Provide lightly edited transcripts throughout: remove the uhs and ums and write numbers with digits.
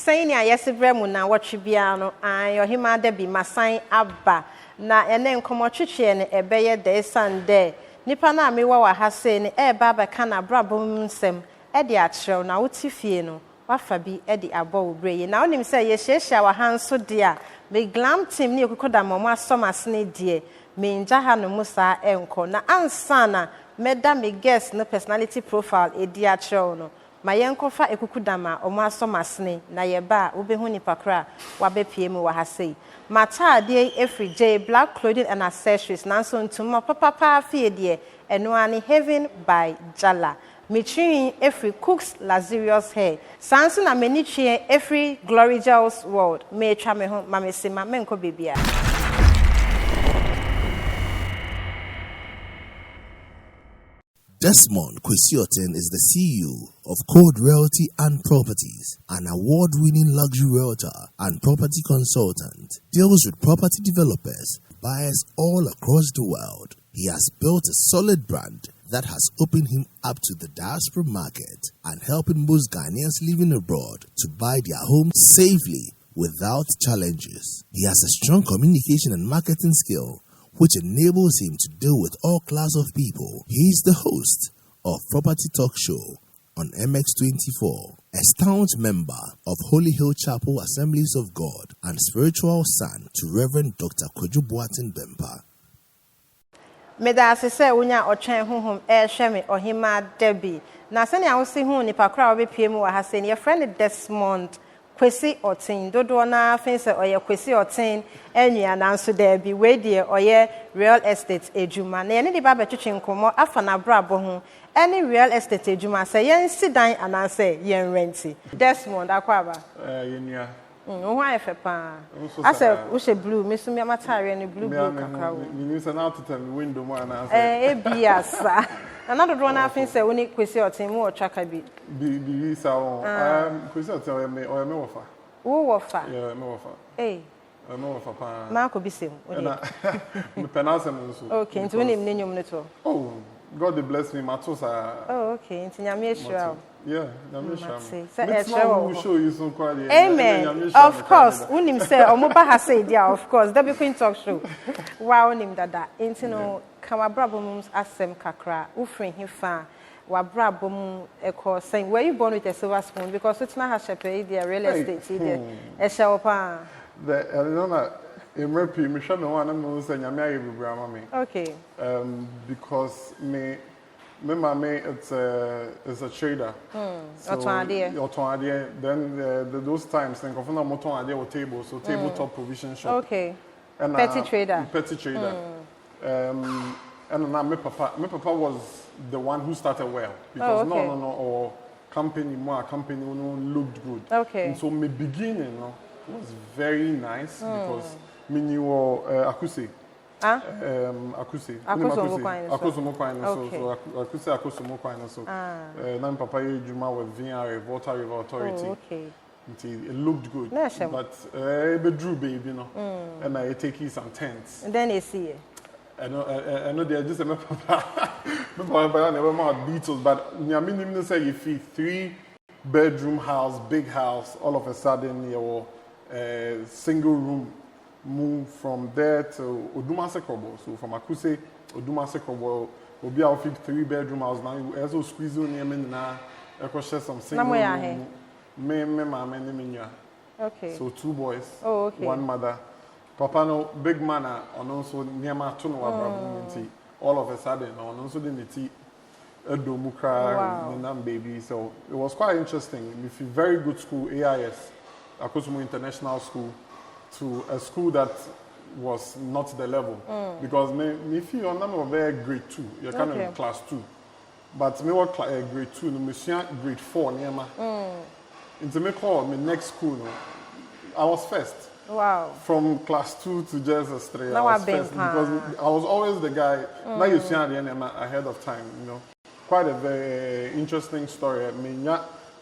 saying ya yesibremu na watchibia no your hima Debby masan abba na ene nkomo twetwe ne ebeye de Sunday nipa na me wa ha say ne eba ba kana brabom nsem e de akyerew na wotifie no wafa bi e de abo obreye na onim say ye hyehia wa hanso de a me glam team ne ekokoda momo asomas ne de me nja ha no musa enko na ansana meda me guest no personality profile e de akyerew no mayenkofa ekukudama omo asomasne na yeba obehu nipa kra wabepie mu wa hasei matade every day black clothing and accessories nanso ntuma papa afie de eno ani heaven by Jala mitrin every cooks luxurious hair sanso na menichie every glory gels world me twa me ho mamesema menko bebia. Desmond Cwesi is the CEO of Code Realty and Properties, an award-winning luxury realtor and property consultant. Deals with property developers, buyers all across the world. He has built a solid brand that has opened him up to the diaspora market and helping most Ghanaians living abroad to buy their homes safely without challenges. He has a strong communication and marketing skill which enables him to deal with all class of people. He is the host of Property Talk Show on MX24, a staunch member of Holy Hill Chapel Assemblies of God, and spiritual son to Reverend Dr. Koju Bempa. Meda se unya otwen honhom hwe me ohima Debby na se ne a wo se hu nipa kra wo bepie mu wa ha se ne your friend Desmond Cwesi Oteng dodo na fense oye Cwesi Oteng enua na nso Debby we de oye real estate ejuma na ye ne de ba betwetwe nkomo afa na brabo ho any real estate ejuma say yen sidan ananse yen renti Desmond akwaba yenua who ayefe pa ase wo she blue me so me amatare ne blue kakra wo ni se na to tell window mo ananse ebiasa another one I think say we Cwesi Oteng mo twaka bi bi sa won Cwesi Oteng me wofa wo wofa yeah me wofa me wofa pa ma ko bisem na me penance mo so okay nti we nim nyum ne to God bless me matosa okay nti nyame ehira yeah nyame ehira me show you some quality amen of course unim say omoba ha say dia of course Debby Queen Talk Show wow unim dada nti no kawa brabom asem kakra ufrin hifa wa brabom eko saying were you born with a silver spoon because it's not ha shepe the real estate there e shewo pa the no Emrepi, me shame one am say nyame aye bibra ma me. Okay. Because me mama it's a trader. So Oteng then those times then go na moton ade o table so tabletop provision shop. Okay. And petty trader. And now my papa was the one who started well because or company looked good. Okay. And so my beginning was very nice because me knew Akuse. Akuse. Akuse mo kwai no so Akuse mo kwai no so. Na papa ye juma with VR Water River Authority. Okay. It looked good. But be drew baby no. And I take you some tents. And then you see. I know they are just a papa. Papa never more details but nyame nim no say if 3-bedroom house, big house, all of a sudden your single room move from there to Odumase Kobo. So from Akuse, Odumase Kobo, will be our 3-bedroom house now. You also squeeze on your men now. I could share some single room. Me. Okay. So 2 boys. Oh, okay. 1 mother. Papa no big man and also near my tune all of a sudden and also the niti Edomukra baby. So it was quite interesting. We feel very good school, AIS, Akosumo International School, to a school that was not the level. Because me feel on number of grade 2, you're kind of class 2. But me work grade 2, no me grade 4 near my. Into me call me next school, I was first. Wow. From class 2 to just a straight. I was first because I was always the guy. Now you see at the end ahead of time, you know. Quite a very interesting story. I mean,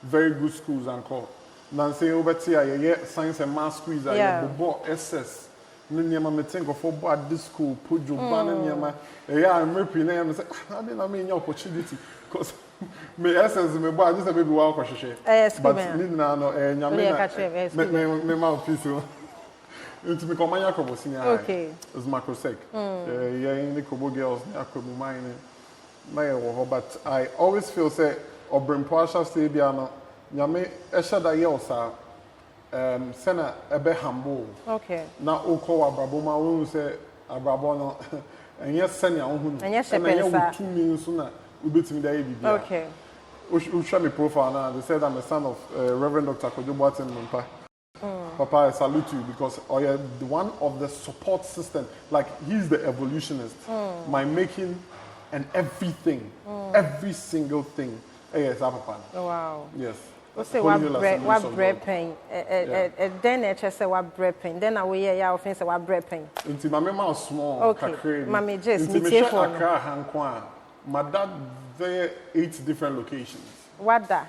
very good schools and call. Nancy over here, science and math schools. I SS. no nneɛma me think of for disco put you ban nneɛma yeah I'm repeating and say how did I mean your opportunity because me essence me boy just baby wa ko hwehwe but ni na no nyame na me mouthpiece into me come anya kobo senior okay is macrosec yeah in the kobo girls akobu mine na ye wo but I always feel say obrimpo asha say bia no nyame ehye da ye osa sena ebe humble okay na ukọ abrabo ma wo say abrabo no enye senia wo hu enye shepensa tu mi nso na ubetimi da ye bibia okay who show me profile now they said I'm a son of Reverend Dr. Oteng Mumpa. Papa, I salute you because you're one of the support system. Like he's the evolutionist. My making and everything, every single thing. Yes, Papa. Wow. Yes. We say what bread pain. Then I just say what bread pain. Then I will hear your offense what bread pain. Into my mama small. Okay. Mommy just me for. My dad there 8 different locations. What that?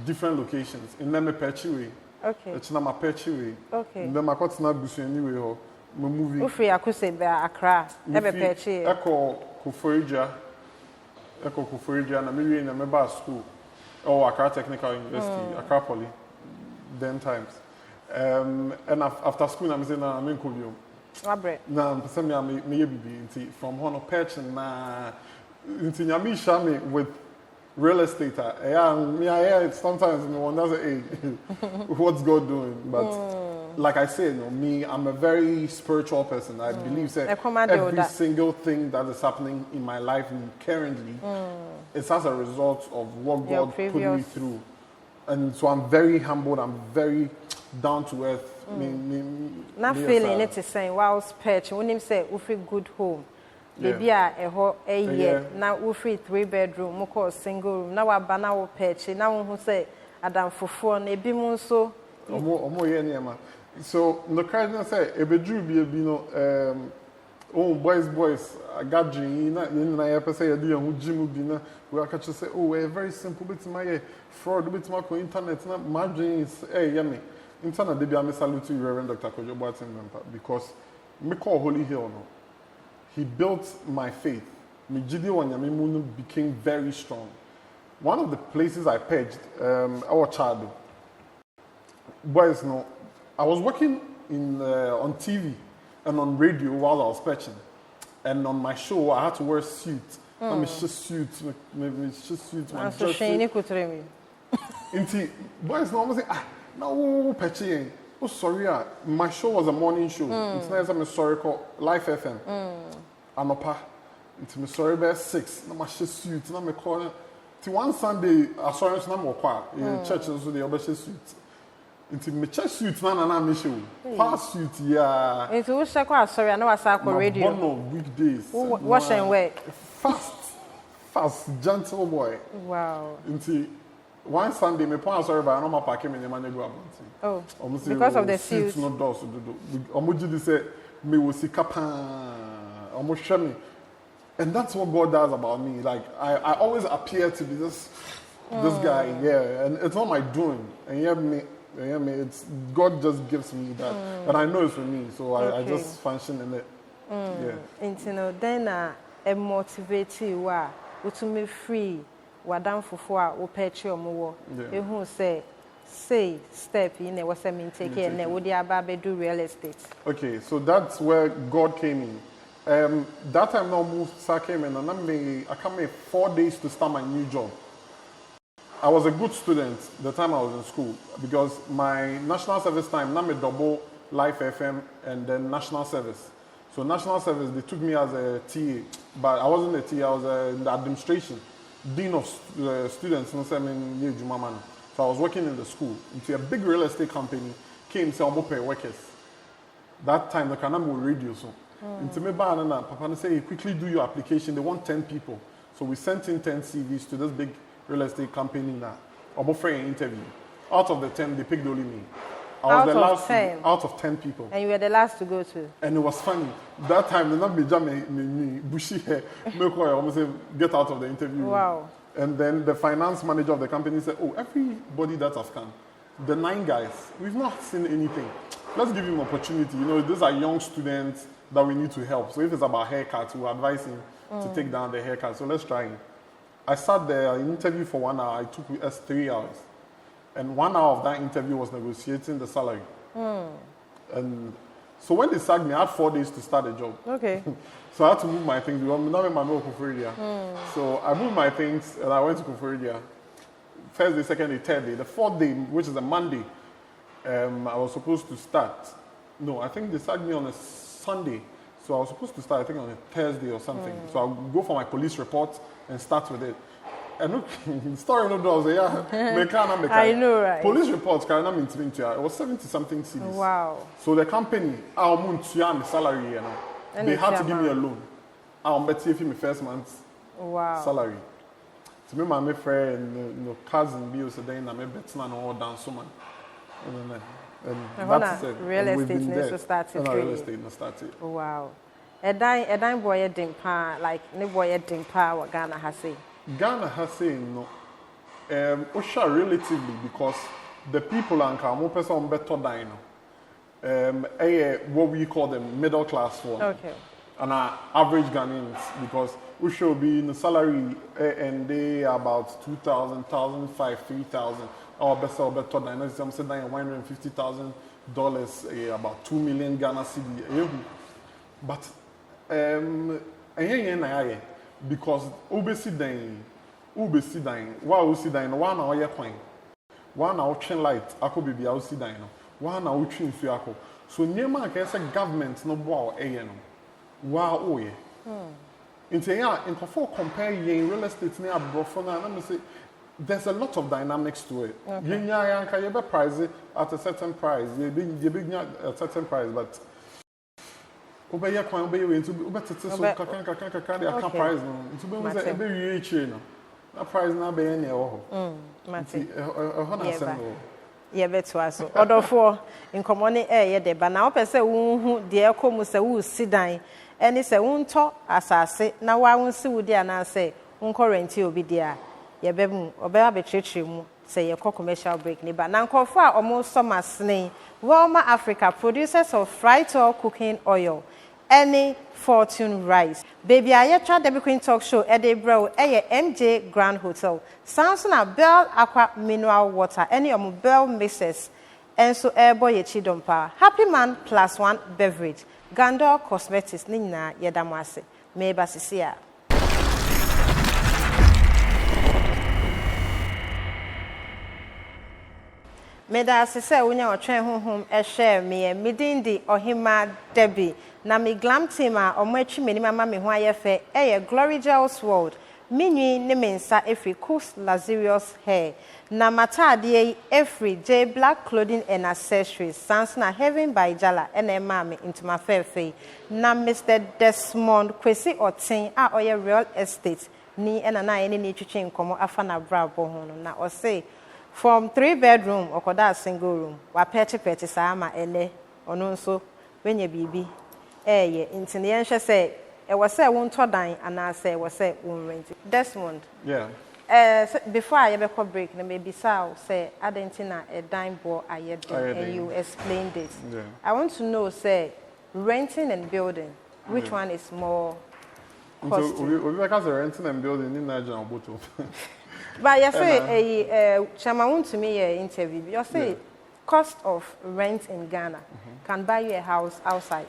Different locations. In them Pechiwe. Okay. It's not my Pechiwe. Okay. In them I got not busu anyway ho. My movie. Ufri akuse be Accra. Ebe Pechi. Eko Kuforija. Na me na me ba school. Oh, Accra Technical University, Accra Poly. Then times. And after school I'm saying na me nkobiom. Wabre. Na person me ye bibi from hono perch na into Nyamisha me with real estate. Yeah, sometimes me wonder say, hey, what's God doing? But like I said, I'm a very spiritual person. I believe that every single thing that is happening in my life currently is as a result of what God put me through. And so I'm very humbled. I'm very down to earth. Not feeling it is saying, wow, perch. When him say, we feel good home. Baby, a year now we free 3-bedroom, moko single room. Now I banana perch. Now who say Adam for 4 ne be so. So the Christian say a bedroom be oh boys I got dream in I ever say a deal who Jim be na we are catch say oh a very simple bit my fraud bit my internet na my dreams yummy internet Debby I salute you Reverend Dr. because me call Holy Hill no. He built my faith. My became very strong. One of the places I paged, our child, boys, no, I was working on TV and on radio while I was patching. And on my show, I had to wear a suit. I'm just suit, my dress. Inti, boys, no, I say, no, patching. Oh, sorry, my show was a morning show. It's nice, I'm sorry, called Life FM. Anopa. It's me sorry, by 6. No, my suit. No, my corner. Till one Sunday, I saw it. No, more quiet. In church, so they always suit. Into me church suit. No, me show. Past suit, yeah. Into which I sorry, I know I saw on radio. One of weekdays. Wash and wear. Fast, gentle boy. Wow. Into one Sunday, me point sorry, but I know my parking in the money go about. Oh, because of the suit. No doors to do. Omoji say me will see kapa. Almost show me. And that's what God does about me. Like I always appear to be this guy, yeah. And it's not my doing. And it's God just gives me that. And I know it's for me. So I just function in it. Yeah. And you know, then a motivate you to me free wadam fufua wo pechi omo ehun say step in was a mean take and would the do real estate. Okay, so that's where God came in. That time now Musa came in and I came 4 days to start my new job. I was a good student the time I was in school because my national service time, now I double Life FM and then national service. So national service, they took me as a TA, but I wasn't a TA, I was in the administration, dean of students. So I was working in the school. Into a big real estate company came to pay workers. That time the Kanamo radio so. Into me Papa say, hey, quickly do your application. They want 10 people. So we sent in 10 CVs to this big real estate company now. I'm offering an interview. Out of the 10, they picked only me. I was the last out of 10 people. And you were the last to go to. And it was funny. That time, the number me bushy hair, almost say, get out of the interview. Wow. And then the finance manager of the company said, oh, everybody that has come, the 9 guys, we've not seen anything. let's give him opportunity. You know, these are young students that we need to help. So if it's about haircuts, we advise him to take down the haircut. So let's try him. I sat there, I interviewed for 1 hour. It took us 3 hours. And 1 hour of that interview was negotiating the salary. And so when they sacked me, I had 4 days to start the job. Okay. So I had to move my things. So I moved my things and I went to Kufuridia. First day, second day, third day. The fourth day, which is a Monday, I was supposed to start. No, I think they sacked me on a Sunday. So I was supposed to start, I think, on a Thursday or something. So I'll go for my police report and start with it. And look, the story no was I know, right? Police reports, it was 70-something cedis. Wow. So the company, the salary, you know, they had to give me a loan. I'll bet you my first month's salary. To me, my friend, cousin, bills, then I'm a bet all down so much. And that's it. Real estate needs to start to real estate started. Wow. A dime boy a dimpa, like no boy a dimpa, what Ghana has said. Ghana has said no. Osha relatively because the people and more person better than what we call the middle class one. Okay. And our average Ghanaians because we should be in the salary and they are about 2,000, 1,500, 3,000. Our best or better than I'm saying $150,000, about 2 million Ghana cedi. But because obesi dying, why obesi dying? 1 hour year coin, 1 hour chain light. Ako baby obesi dying. 1 hour chain fiako. So near can say government no wow no. Wow oh yeah. Into compare real estate near Brofona and say there's a lot of dynamics to it. You can price it at a certain price. You big at a certain price, but obey your coin, obey you into better to so can price no. It's be every no. That price now be any oh. Yeah, better so. Order for in common air, yeah, but now person who dear come say who sit down and say won't talk as I say. Now I won't see with and I say, uncorrent you be there. Yeah, baby, obey be church say a commercial break. But now call for almost summer snake. Walmart Africa, producers of fried or cooking oil. Any fortune rice. Baby, I tried Debby Queen Talk Show at the bro, MJ Grand Hotel. Samsung Bell Aqua Mineral Water, any of Bell mixes, and so airboy Chidompa. Happy Man +1 beverage. Gandor Cosmetics, Nina Yadamase. Meba Sisia. Meda sese unya otwen honhom ehwe me midindi ohima Debby na me glam team a omwatwi meni mama me ho ayefe Glory Gels World minwi ne mensa efri Coast Luxurious Hair na matade efri J Black Clothing and Accessories Sansna Heaven by Jala ene mama into my fair na Mr. Desmond Cwesi Oteng a oye real estate ni ena na ene ni twetwe nkomo afa na brabo ho no na o say from 3-bedroom or koda single room wa petty sama ene ono nso wenye bibi ye inti ne yenhwe say e wo say won to dan ana say wo say won rent Desmond before I ever break na maybe say adentina a dime bo ayed and you explained it. I want to know say renting and building which one is more costly? So we like as renting and building in Nigeria both. But you say Chama want to me interview. You say cost of rent in Ghana can buy you a house outside.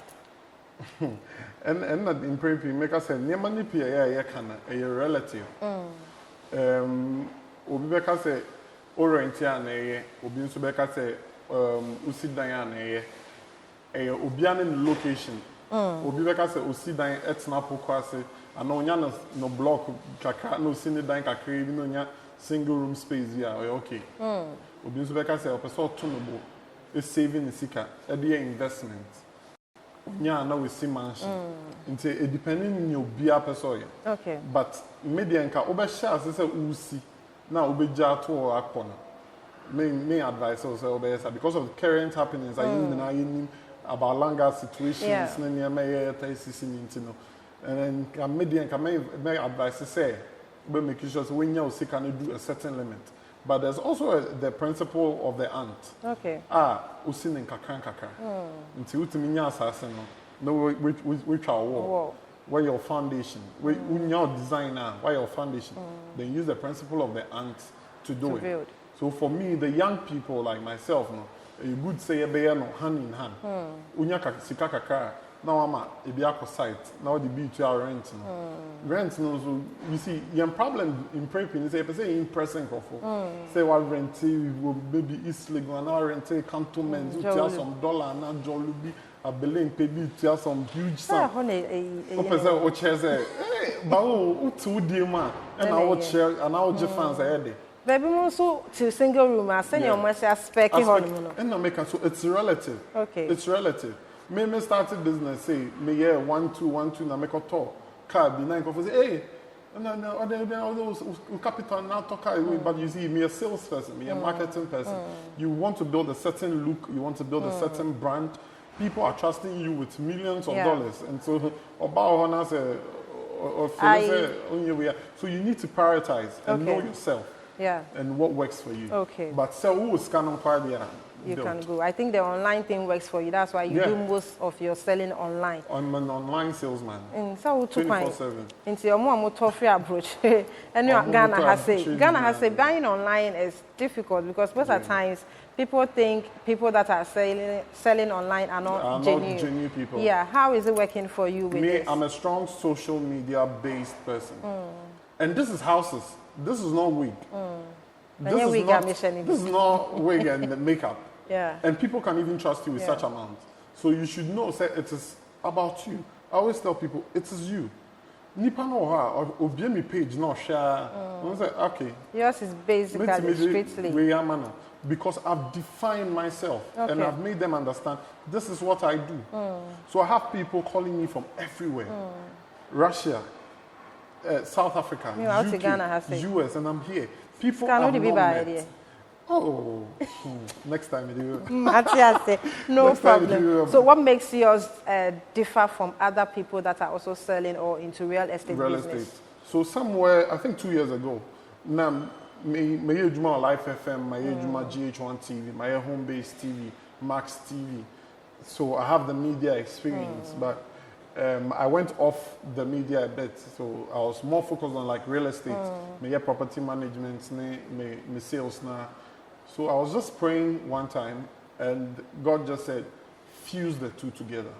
and in prepare make us say near money PA can a relative. Obi beka say o rent ya na ye obi nso beka say usi dan ya na ye obi an location. Obi beka say usi dan etna pokwase ana onya no block kaka no sini dan kakra bi no nya single room space here okay. Obi nso beka say opeso to no bo is saving in sika e dey investment. Nya na we see mansion. Nti it depending on your bia person. Okay. But media nka obe share say usi na obe ja to akona. Main advice also obe say because of the current happenings about longer situations na near me taxes in no. And then media nka may advice say be make sure when you can do a certain limit. But there's also the principle of the ant. Okay. Usin in kakran kakra. Until utiminya assassin. No, which are wall. Where your foundation, where your designer, where your foundation. Then use the principle of the ant to do it. Build. So for me, the young people like myself, no, you would say no hand in hand. Unya sika kakra. Now I'm at a site. Now the beach are rent. Rent, no, so you see, your problem in prepping is say in pressing say what rent maybe East Legon, now rent cantonment, you tell some dollar, now Jolubi, a billing, maybe tell some huge sum. What chairs say, hey, but two dear man, and I would share, and I would just fans ahead. Baby, also to single room, I send your message speaking on. And I'm making so it's relative. Okay. It's relative. Me started business, say, me yeah, 1 2 na make a talk. Car be 9 say, hey, no, those capital now talk, but you see, me a salesperson, me a marketing person. You want to build a certain look, you want to build a certain brand. People are trusting you with millions of dollars, and so about so you need to prioritize and know yourself. Yeah. And what works for you. Okay. But so who is kind of you can go. I think the online thing works for you. That's why you do most of your selling online. I'm an online salesman. So 24/7. Into your more tough approach. And Ghana has say buying online is difficult because most of the times people think people that are selling online are not genuine people. Yeah. How is it working for you with this? I'm a strong social media based person. And this is houses. This is not wig. This is not wig and makeup. Yeah. And people can even trust you with such amount. So you should know that it is about you. I always tell people, it is you. Nipa no ha or me page no share. I say, okay. Yours is basically strictly. Because I've defined myself and I've made them understand this is what I do. So I have people calling me from everywhere. Russia, South Africa, UK, US, and I'm here. People have not met. Oh, next time you do. No problem. So what makes yours differ from other people that are also selling or into real estate business? So somewhere, I think 2 years ago, now, my Juma Life FM, my Juma GH1 TV, my Home Base TV, Max TV. So I have the media experience, but I went off the media a bit, so I was more focused on like real estate, my property management, my sales now. So I was just praying one time, and God just said, fuse the two together.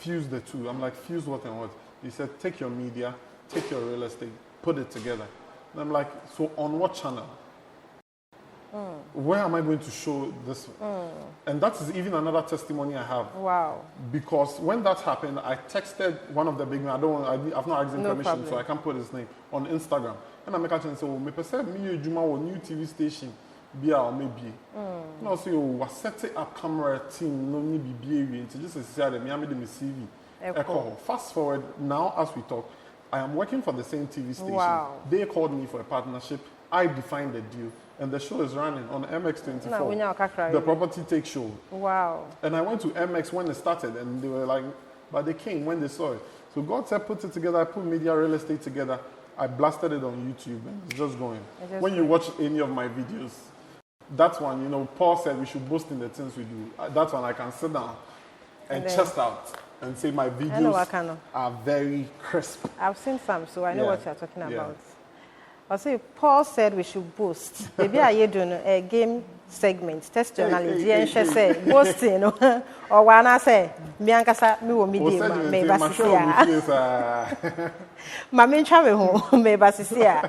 Fuse the two. I'm like, fuse what and what? He said, take your media, take your real estate, put it together. And I'm like, so on what channel? Where am I going to show this? And that is even another testimony I have. Wow. Because when that happened, I texted one of the big men. I've not asked him permission, so I can't put his name on Instagram. And I make a chance, so me perceive me Juma or new TV station, be or maybe. No, so you was setting up camera team, no need be into just say me, I made me CV. Fast forward now, as we talk, I am working for the same TV station. Wow. They called me for a partnership. I defined the deal. And the show is running on MX24. The Property Take Show. Wow. And I went to MX when it started, and they were like, but they came when they saw it. So God said, put it together. I put media real estate together. I blasted it on YouTube, and it's just going. When you watch any of my videos, that one, you know, Paul said we should boast in the things we do. That one I can sit down and chest out and say my videos are very crisp. I've seen some, so I know what you're talking about. I say Paul said we should boost. Maybe are you doing a game segment, test your knowledge, and she say boasting, or when I say Bianca, me will media, may Basisia. Mammy travel home, may Basisia.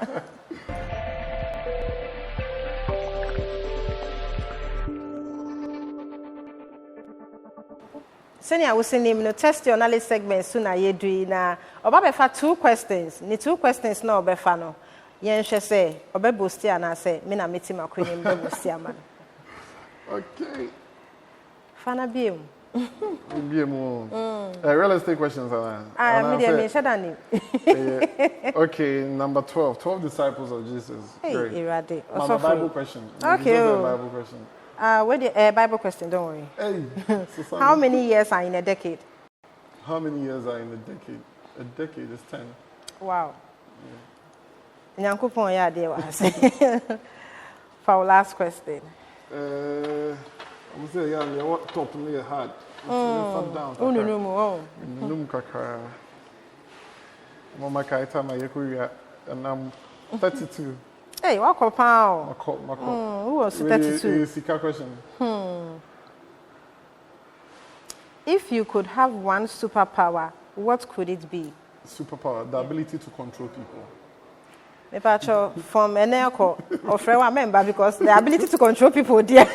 Senior was saying, no test your knowledge segment sooner ye do na. About 2 questions. Ni 2 questions no befano. Yen she say, obe boosty and I say, me na meeting my queen in boosty man. Okay. Fana biem. Real estate questions okay, number 12. 12 disciples of Jesus. Hey, great. Mama, Bible question. Okay. Bible question. Wait, a Bible question, don't worry. Hey. How many years are in a decade? How many years are in a decade? A decade is 10. Wow. Nyankopon ya de wa. Papa, last question. I'm saying, yeah, what top me hard. Down. No, Kaka. Mama Kaita, my Yakuya, and I'm 32. Hey, walk up, pal. Who was 32? Question. If you could have one superpower, what could it be? Superpower, the ability to control people. Me pacho from Eneko or Frewa member because the ability to control people dear.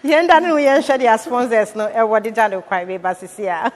Yenda no yen share their sponsors no e wodi jalo kwai be basisia.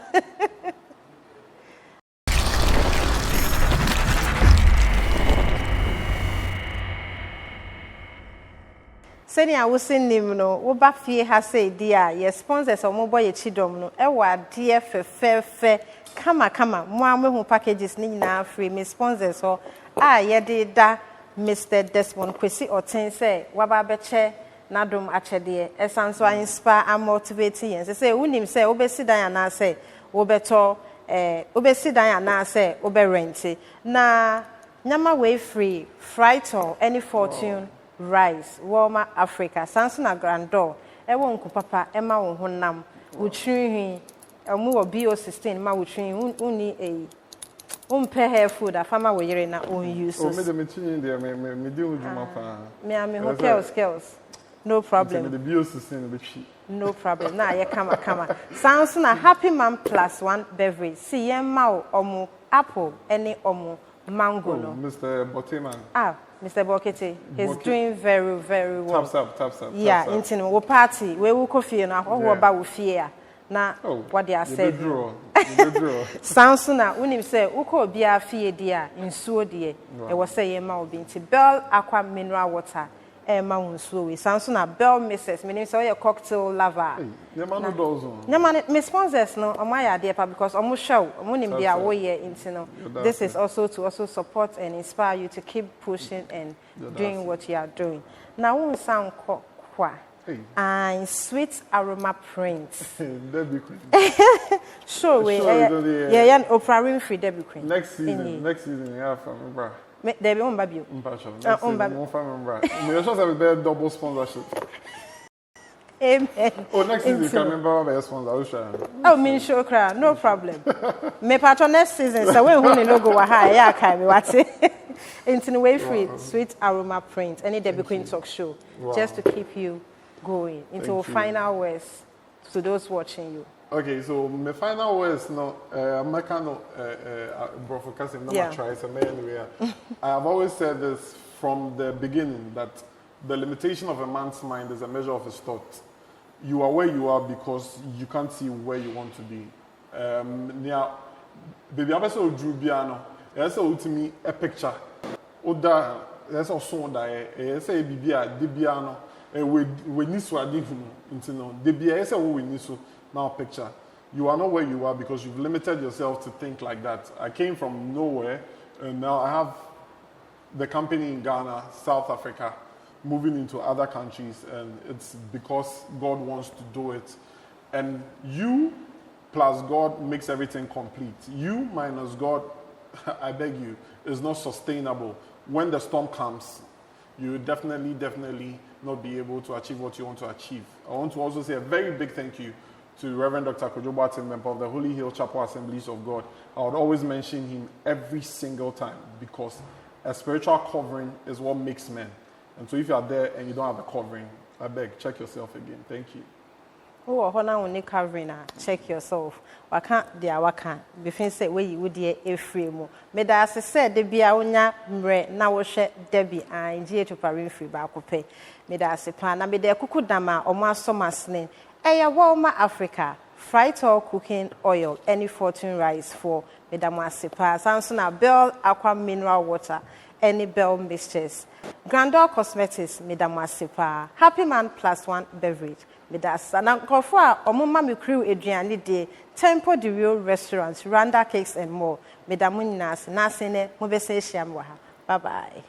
Seni a wosin nim no wo ba fie ha say dia ye sponsors o mo boy chidom no e wa de fe kama mo amehu packages ni nyina free me sponsors so ye de da Mr. Desmond Cwesi Oteng say waba beche nadom achede esanso inspire and motivate yen say unim say obesi dan na say obeto obesi dan na say oberent na nyama we free fright or any fortune rice warmer Africa sansona grandor e won ku papa e ma wo honam utrinhi mu wo bio16 ma utrinhi uni umpe hair food afama we yere na on use me the meeting there me di ujuma pa me hotel skills no problem the bio16 be chi no problem na ye kama sansona happy man +1 beverage see yen ma omu apple any omu mango no Mr. Boteman Mr. Bokete, he's doing very, very well. Taps up. Yeah, intino wo party, we will coffee na ho ba wo fie na what they are saying. Sounds na unim say uko bia fie dia nsuo de e wo say ye ma obi nti Bell Aqua mineral water e ma nsuo we. Sounds na Bell Mrs. Meaning say your cocktail lover. Ye ma no dozo. Nye ma me sponsors no omo ya de pa because omo show omo nim bia wo ye intino. This is also to also support and inspire you to keep pushing and doing what you are doing. Now one sound kwa and sweet aroma prints. Debby Queen. Sure we yeah Oprah Winfrey Debby Queen. Next season yeah from bra. Debby on babio. Next season from bra. Me just have a double sponsorship. Amen. Next season you can remember my sponsor. Me sure cry, no problem. Me patron next season so when who no go wa ha ya kai me wate. Into way free sweet aroma print any Debby Queen talk show just to keep you going into final words to those watching you. Okay, so my final words no I'm kind of broadcasting number try so anyway. I have always said this from the beginning that the limitation of a man's mind is a measure of his thought. You are where you are because you can't see where you want to be. Baby, I saw Drew Biano. I saw to me a picture. Oda, that's also that. I say Bibia, Debiano. We need to add into no. Debia, I say we need to now picture. You are not where you are because you've limited yourself to think like that. I came from nowhere, and now I have the company in Ghana, South Africa, moving into other countries, and it's because God wants to do it. And you plus God makes everything complete. You minus God, I beg you, is not sustainable. When the storm comes, you definitely not be able to achieve what you want to achieve. I want to also say a very big thank you to Reverend Dr. Kojobo Oteng, member of the Holy Hill Chapel Assemblies of God. I would always mention him every single time because a spiritual covering is what makes men. And so if you are there and you don't have a covering, I beg, check yourself again. Thank you. Oh, hona only covering check yourself. Waka dia waka. Befin say we you dey free mo. Me da se said de bia onya mre na wo hwe Debby an die to parin free ba akopɛ. Me da se plan na me de kuku dama omo asomasne. Eya Walma Africa. Fried or cooking oil, any fortune rice for Madam Asipa, Samsona Bell Aqua Mineral Water, any Bell Mixtures. Grandeur Cosmetics, Madam Asipa, Happy Man +1 beverage, Medas, and Uncle Omuma Crew Adriani Day, Tempo de Rio Restaurants, Randa Cakes and more, Madam Munas, Nasine, Mobese Shamwaha. Bye bye.